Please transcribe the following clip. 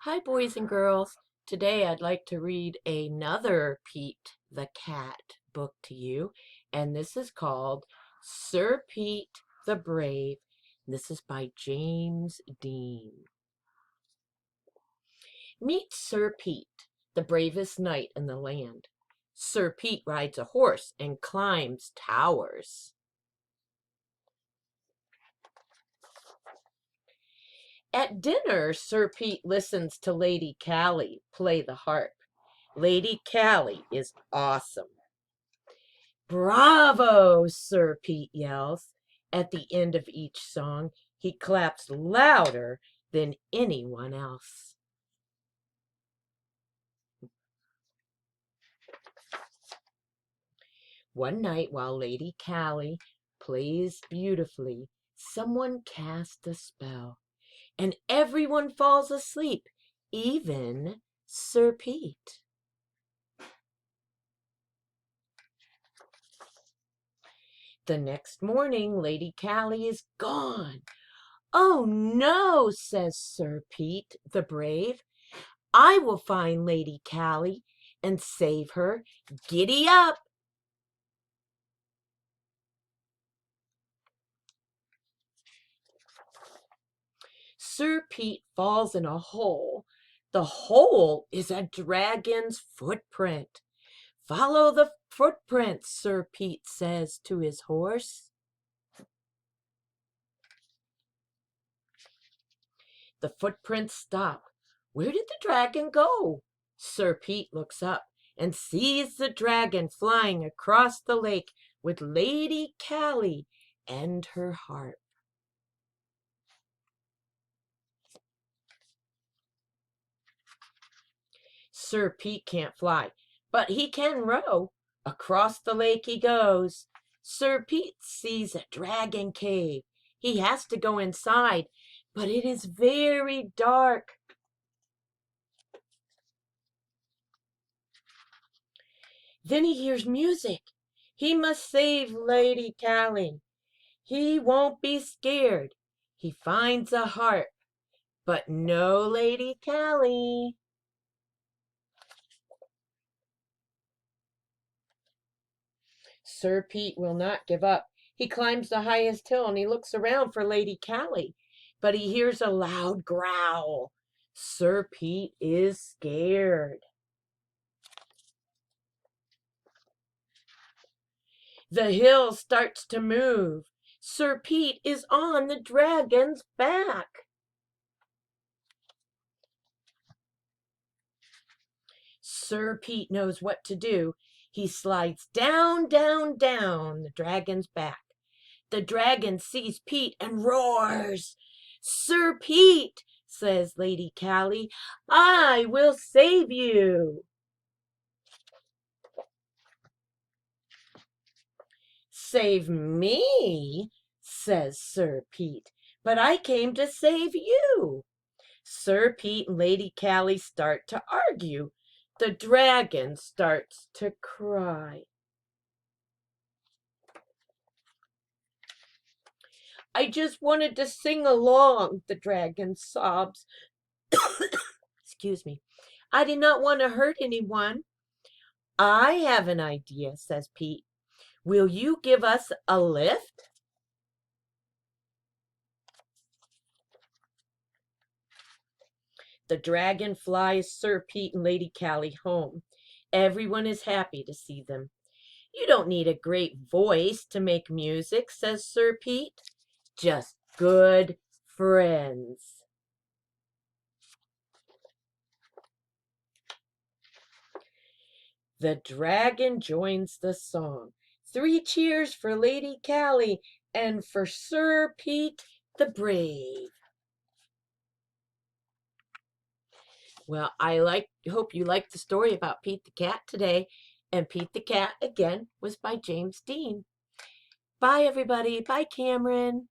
Hi, boys and girls. Today I'd like to read another Pete the Cat book to you, and this is called Sir Pete the Brave. This is by James Dean. Meet Sir Pete, the bravest knight in the land. Sir Pete rides a horse and climbs towers. At dinner, Sir Pete listens to Lady Callie play the harp. Lady Callie is awesome. Bravo, Sir Pete yells. At the end of each song, he claps louder than anyone else. One night, while Lady Callie plays beautifully, someone casts a spell, and everyone falls asleep, even Sir Pete. The next morning, Lady Callie is gone. "Oh no," says Sir Pete the brave. "I will find Lady Callie and save her. Giddy up!" Sir Pete falls in a hole. The hole is a dragon's footprint. "Follow the footprints," Sir Pete says to his horse. The footprints stop. Where did the dragon go? Sir Pete looks up and sees the dragon flying across the lake with Lady Callie and her harp. Sir Pete can't fly, but he can row. Across the lake he goes. Sir Pete sees a dragon cave. He has to go inside, but it is very dark. Then he hears music. He must save Lady Callie. He won't be scared. He finds a harp, but no Lady Callie. Sir Pete will not give up. He climbs the highest hill and he looks around for Lady Callie, but he hears a loud growl. Sir Pete is scared. The hill starts to move. Sir Pete is on the dragon's back. Sir Pete knows what to do. He slides down, down, down the dragon's back. The dragon sees Pete and roars. "Sir Pete," says Lady Callie, "I will save you." "Save me," says Sir Pete, "but I came to save you." Sir Pete and Lady Callie start to argue. The dragon starts to cry. "I just wanted to sing along," the dragon sobs. Excuse me. "I did not want to hurt anyone." "I have an idea," says Pete. "Will you give us a lift?" The dragon flies Sir Pete and Lady Callie home. Everyone is happy to see them. "You don't need a great voice to make music," says Sir Pete. "Just good friends." The dragon joins the song. Three cheers for Lady Callie and for Sir Pete the Brave. Well, hope you liked the story about Pete the Cat today. And Pete the Cat, again, was by James Dean. Bye, everybody. Bye, Cameron.